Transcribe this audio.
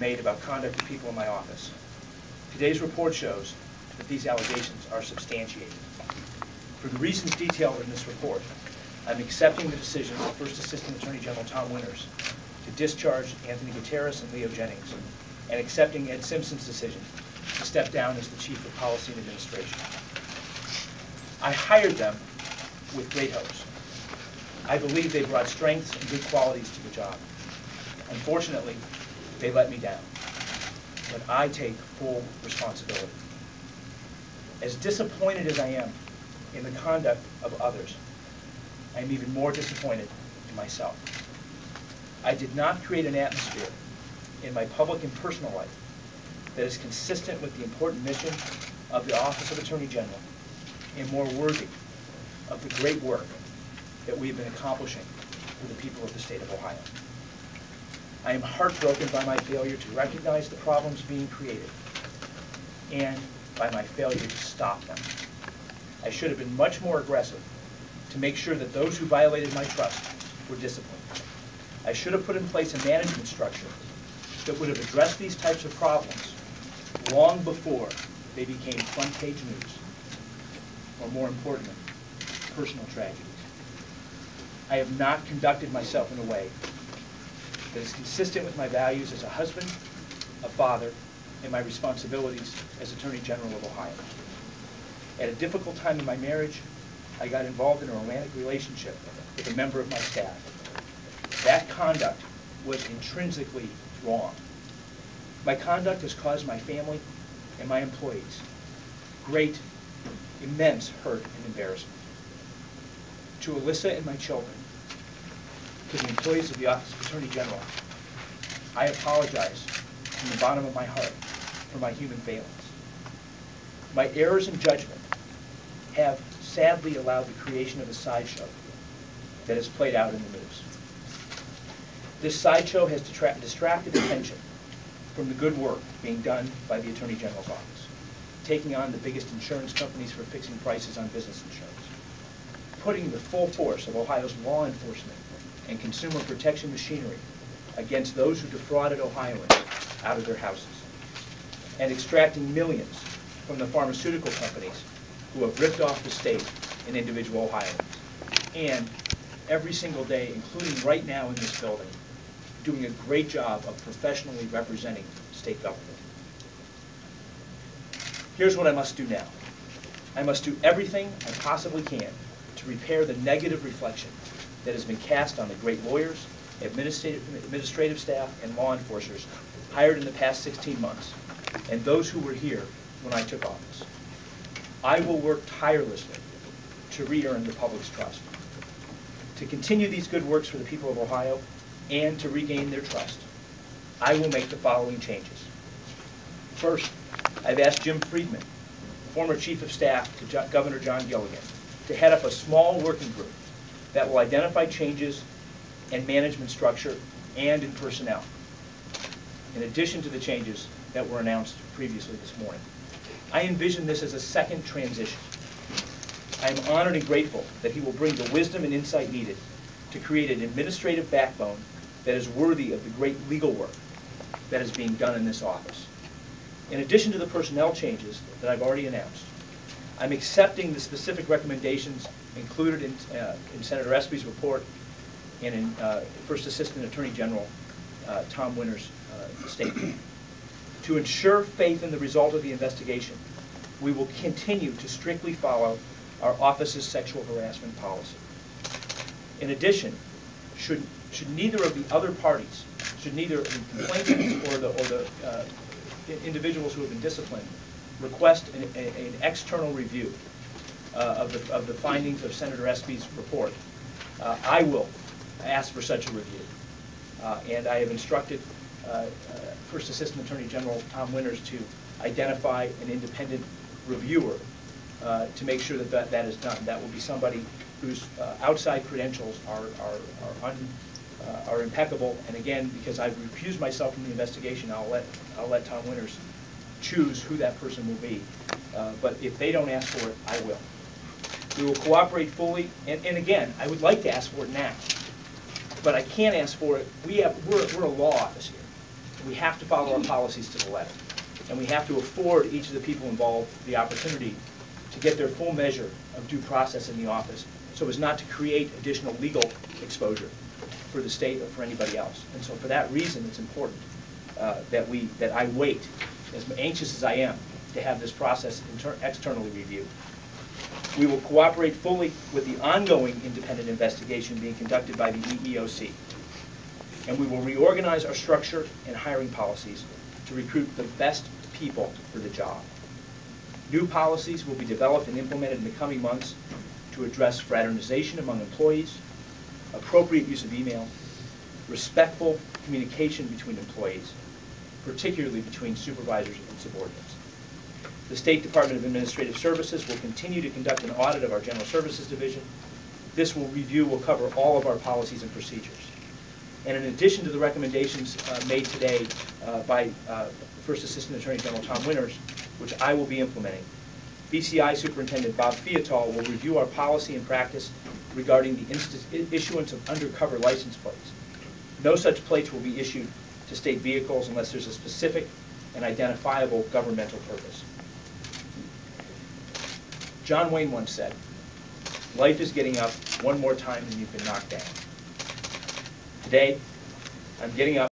made about conduct of people in my office. Today's report shows that these allegations are substantiated. For the reasons detailed in this report, I'm accepting the decision of First Assistant Attorney General Tom Winters to discharge Anthony Gutierrez and Leo Jennings, and accepting Ed Simpson's decision to step down as the Chief of Policy and Administration. I hired them with great hopes. I believe they brought strengths and good qualities to the job. Unfortunately, they let me down, but I take full responsibility. As disappointed as I am in the conduct of others, I am even more disappointed in myself. I did not create an atmosphere in my public and personal life that is consistent with the important mission of the Office of Attorney General and more worthy of the great work that we have been accomplishing for the people of the state of Ohio. I am heartbroken by my failure to recognize the problems being created and by my failure to stop them. I should have been much more aggressive to make sure that those who violated my trust were disciplined. I should have put in place a management structure that would have addressed these types of problems long before they became front-page news, or more importantly, personal tragedies. I have not conducted myself in a way that is consistent with my values as a husband, a father, and my responsibilities as Attorney General of Ohio. At a difficult time in my marriage, I got involved in a romantic relationship with a member of my staff. That conduct was intrinsically wrong. My conduct has caused my family and my employees great, immense hurt and embarrassment. To Alyssa and my children, to the employees of the Office of Attorney General, I apologize from the bottom of my heart for my human failings. My errors in judgment have sadly allowed the creation of a sideshow that has played out in the news. This sideshow has distracted attention from the good work being done by the Attorney General's office, taking on the biggest insurance companies for fixing prices on business insurance, putting the full force of Ohio's law enforcement and consumer protection machinery against those who defrauded Ohioans out of their houses, and extracting millions from the pharmaceutical companies who have ripped off the state and individual Ohioans, and every single day, including right now in this building, doing a great job of professionally representing state government. Here's what I must do now. I must do everything I possibly can to repair the negative reflection that has been cast on the great lawyers, administrative staff, and law enforcers hired in the past 16 months, and those who were here when I took office. I will work tirelessly to re-earn the public's trust, to continue these good works for the people of Ohio, and to regain their trust. I will make the following changes. First, I've asked Jim Friedman, former Chief of Staff to Governor John Gilligan, to head up a small working group that will identify changes in management structure and in personnel, in addition to the changes that were announced previously this morning. I envision this as a second transition. I am honored and grateful that he will bring the wisdom and insight needed to create an administrative backbone that is worthy of the great legal work that is being done in this office. In addition to the personnel changes that I've already announced, I'm accepting the specific recommendations included in Senator Espy's report and in First Assistant Attorney General Tom Winters' statement. To ensure faith in the result of the investigation, we will continue to strictly follow our office's sexual harassment policy. In addition, should neither of the other parties, should neither the complainants or the individuals who have been disciplined request an external review of the findings of Senator Espy's report, I will ask for such a review. And I have instructed First Assistant Attorney General Tom Winters to identify an independent reviewer to make sure that that is done. That will be somebody whose outside credentials are impeccable. And again, because I've recused myself from the investigation, I'll let Tom Winters choose who that person will be. But if they don't ask for it, I will. We will cooperate fully. And again, I would like to ask for it now, but I can't ask for it. We're a law office here. We have to follow our policies to the letter, and we have to afford each of the people involved the opportunity to get their full measure of due process in the office, so as not to create additional legal exposure for the state or for anybody else. And so for that reason, it's important that I wait, as anxious as I am, to have this process externally reviewed. We will cooperate fully with the ongoing independent investigation being conducted by the EEOC, and we will reorganize our structure and hiring policies to recruit the best people for the job. New policies will be developed and implemented in the coming months to address fraternization among employees, appropriate use of email, respectful communication between employees, particularly between supervisors and subordinates. The State Department of Administrative Services will continue to conduct an audit of our General Services Division. This review will cover all of our policies and procedures. And in addition to the recommendations made today by First Assistant Attorney General Tom Winters, which I will be implementing, BCI Superintendent Bob Fiatol will review our policy and practice regarding the issuance of undercover license plates. No such plates will be issued to state vehicles unless there's a specific and identifiable governmental purpose. John Wayne once said, "Life is getting up one more time than you've been knocked down." Today, I'm getting up